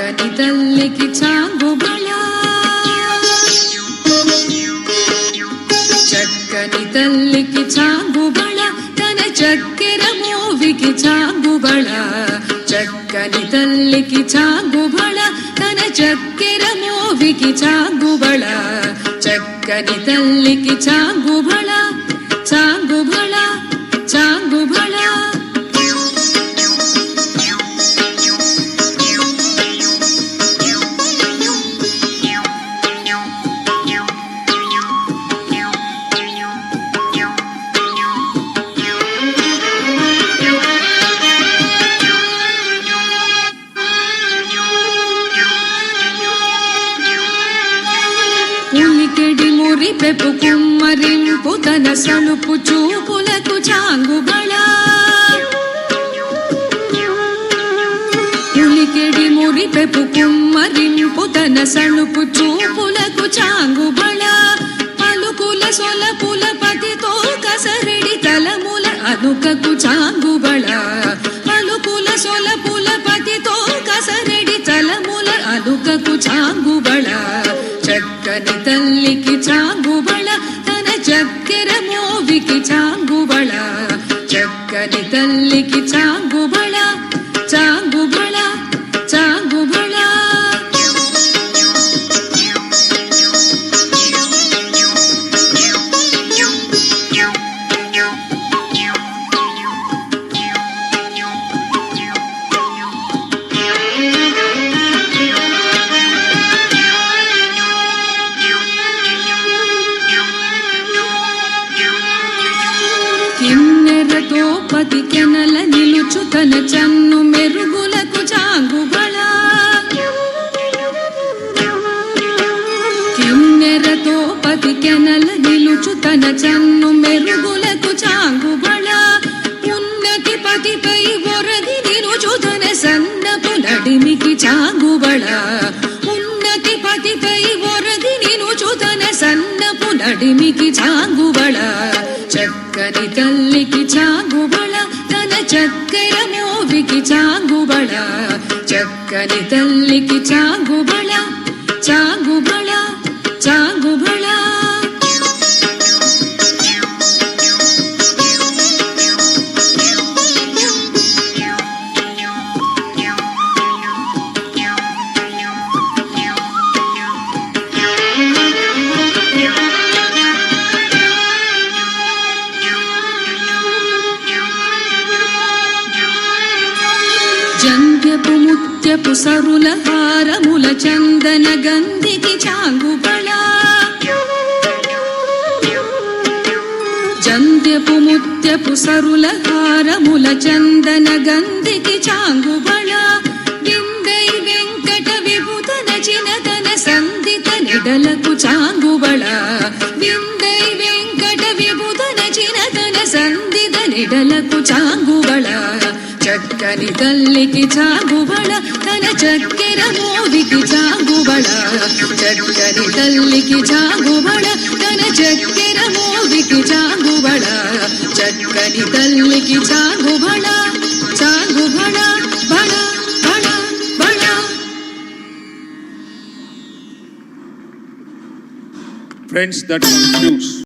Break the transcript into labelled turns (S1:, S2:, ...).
S1: చక్కని తల్లికి చాంగుబళ, చక్కని తల్లికి చాంగుబళ, తన చక్కెర మోవికి చాంగుబళ. చక్కని తల్లికి చాంగుబళ, తన చక్కెర మోవికి చాంగుబళ. చక్కని తల్లికి చాంగుబళ, చాంగుబళ, చాంగుబళ. ఉలికెడి మురిపెపు కుమ్మరింపు తన సలుపు చూపులకు చాంగుబళ. ఉలికెడి మురిపెపు కుమ్మరింపు తన సలుపు చూపులకు చాంగుబళ. పలుకుల సొలపుల పతితో కసరెడి తలముల అనుకకు చాంగుబళ. పలుకుల సొలపుల పతితో కసరెడి తలముల అనుకకు చాంగుబళ. చక్కని తల్లికి చాంగుబళ, తన చక్కెర మోవికి చాంగుబళ. చక్కని తల్లికి చాంగుబళ, చాంగుబళ, చాంగుబళ. కిన్నెరతో పతి కెనల నిలుచు తన చన్ను మెరుగులకు చాంగుబళ. కిన్నెరతో పతి కెనల నిలుచు తన చన్ను మెరుగులకు చాంగుబళ. ఉన్నతి పతిపై ఒరగి నిలుచు తన సన్నపు నడిమికి చాంగుబళ. ఉన్నతి పతిపై ఒరగి నిలుచు తన సన్నపు నడిమికి చాంగుబళ. చక్కని తల్లికి చాంగుబళ, తన చక్కెర మోవికి చాంగుబళ. చక్కని తల్లికి చాంగుబళ, చాంగుబళ, చాంగుబళ. జంధ్యపు ముత్యపు సరుల హారముల చందన గంధికి చాంగుబళ. జంధ్యపు ముత్యపు సరుల హారముల చందన గంధికి చాంగుబళ. విందై వెంకట విభుతన చినతన సంధిత నిడలకు చాంగుబళ. విందై వెంకట విభుతన చినతన సంధిత నిడలకు చాంగుబళ. చక్కని తల్లికి చాంగుబళ, తన చక్కెర మోవికి చాంగుబళ. చక్కని తల్లికి చాంగుబళ, తన చక్కెర మోవికి చాంగుబళ. చక్కని తల్లికి చాంగుబళ, చాంగుబళ, బళ, బళ, బళ.
S2: Friends, that concludes